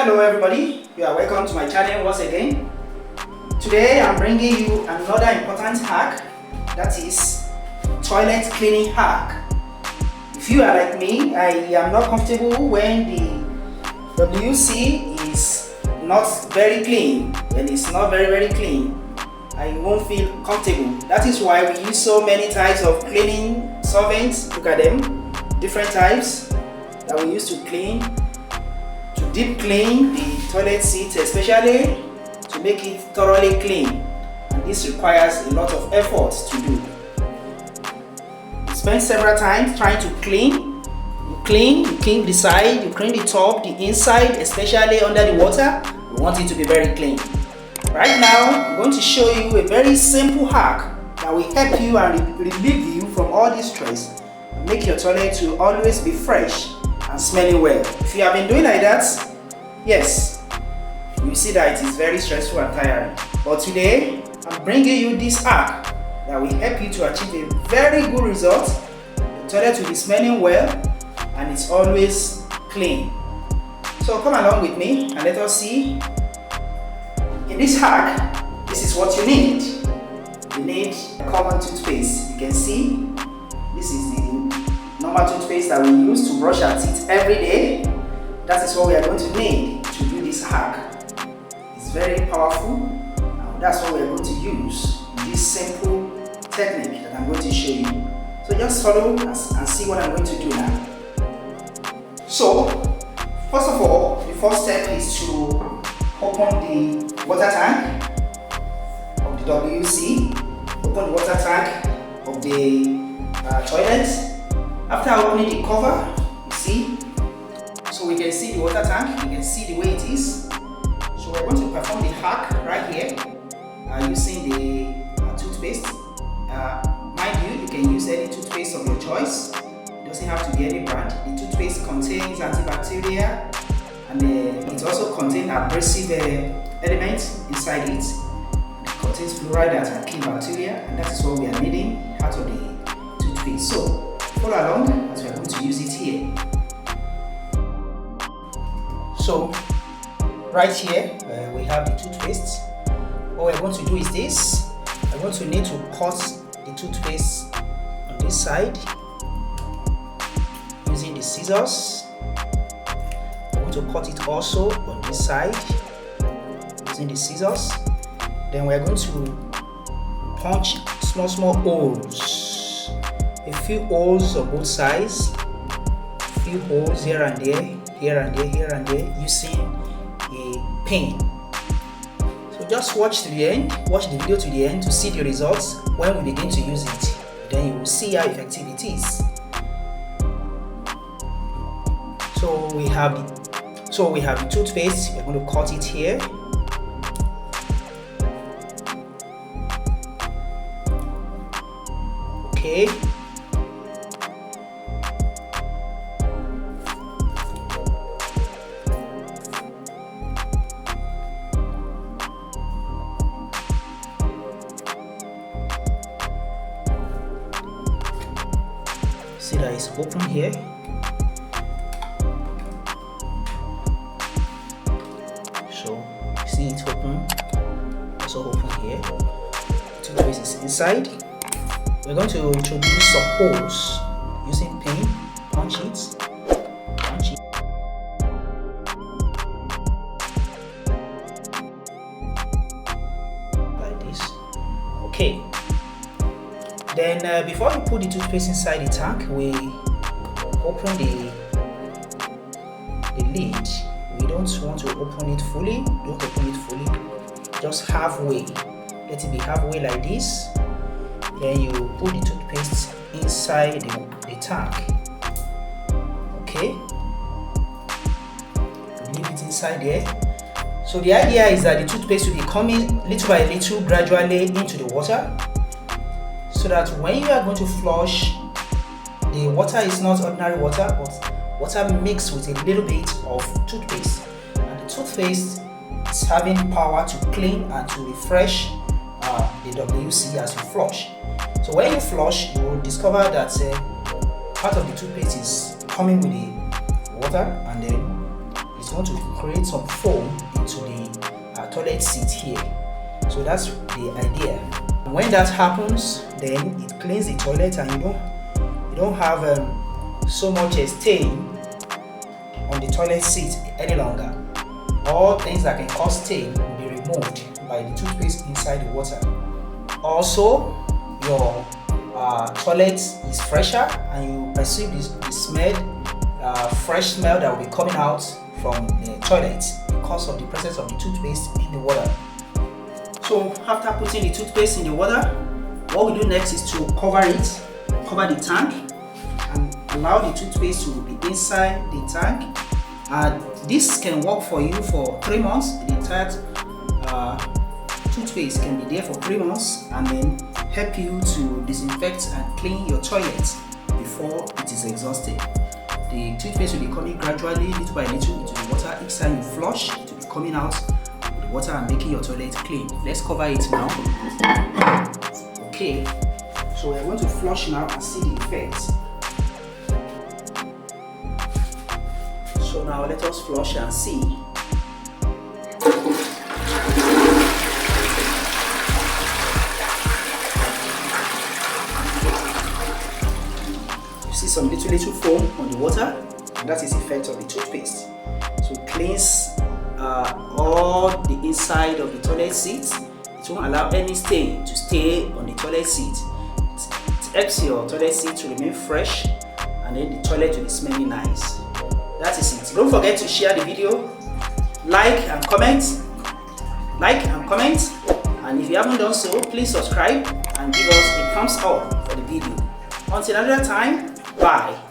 Hello everybody, you are welcome to my channel once again. Today I'm bringing you another important hack, that is toilet cleaning hack. If you are like me, I am not comfortable when the WC is not very clean. When it's not very clean, I won't feel comfortable. That is why we use so many types of cleaning solvents. Look at them, different types that we use to clean, to deep clean the toilet seat, especially to make it thoroughly clean. And this requires a lot of effort to do. You spend several times trying to clean. You clean the side, you clean the top, the inside, especially under the water. We want it to be very clean. Right now, I'm going to show you a very simple hack that will help you and relieve you from all this stress and make your toilet to always be fresh and smelling well. If you have been doing like that, yes, you see that it is very stressful and tiring. But today, I'm bringing you this hack that will help you to achieve a very good result. The toilet will be smelling well and it's always clean. So come along with me and let us see. In this hack, this is what you need. You need a common toothpaste. You can see this is the normal toothpaste that we use to brush our teeth every day. That is what we are going to need to do this hack. It's very powerful, and that's what we are going to use in this simple technique that I'm going to show you. So just follow us and see what I'm going to do now. So, first of all, the first step is to open the water tank of the WC. Open the water tank of the toilet. After opening the cover, you see, so we can see the water tank, you can see the way it is. So we're going to perform the hack right here using the toothpaste. Mind you, you can use any toothpaste of your choice. It doesn't have to be any brand. The toothpaste contains antibacterial and it also contains abrasive elements inside it. It contains fluoride that can kill bacteria, and that is what we are needing out of the toothpaste. So follow along as we are going to use it here. So right here we have the toothpaste. What we're going to do is this. We're going to need to cut the toothpaste on this side using the scissors. We're going to cut it also on this side using the scissors. Then we're going to punch small holes, a few holes on both sides, a few holes here and there, using a pin. So just watch to the end, watch the video to the end to see the results when we begin to use it. Then you will see how effective it is. So we have the toothpaste. We're going to cut it here. Okay. See that it's open here. So see it's open. Also open here. Toothpaste is inside. We're going to introduce some holes using pin. Punch it. Like this. Okay. Then before we put the toothpaste inside the tank, we open the lid. We don't want to open it fully. Don't open it fully. Just halfway. Let it be halfway like this. Then you put the toothpaste inside the tank. Okay. Leave it inside there. So the idea is that the toothpaste will be coming little by little gradually into the water, so that when you are going to flush, the water is not ordinary water, but water mixed with a little bit of toothpaste. And the toothpaste is having power to clean and to refresh the WC as you flush. So when you flush, you will discover that part of the toothpaste is coming with the water, and then it's it's going to create some foam into the toilet seat here. So that's the idea. When that happens, then it cleans the toilet and you don't have so much a stain on the toilet seat any longer. All things that can cause stain will be removed by the toothpaste inside the water. Also, your toilet is fresher and you perceive the smell, fresh smell that will be coming out from the toilet because of the presence of the toothpaste in the water. So after putting the toothpaste in the water, what we do next is to cover the tank and allow the toothpaste to be inside the tank. This can work for you for 3 months. The entire toothpaste can be there for 3 months and then help you to disinfect and clean your toilet before it is exhausted. The toothpaste will be coming gradually, little by little, into the water. Each time you flush, it will be coming out with the water and making your toilet clean. Let's cover it now. Okay, so we're going to flush now and see the effects. So now let us flush and see. You see some little foam on the water, and that is the effect of the toothpaste. So it cleans all the inside of the toilet seat. It won't allow any stain to stay on the toilet seat. It helps your toilet seat to remain fresh, and then the toilet will be smelling nice. That is it. Don't forget to share the video, like and comment, and if you haven't done so, please subscribe and give us a thumbs up for the video. Until another time, bye.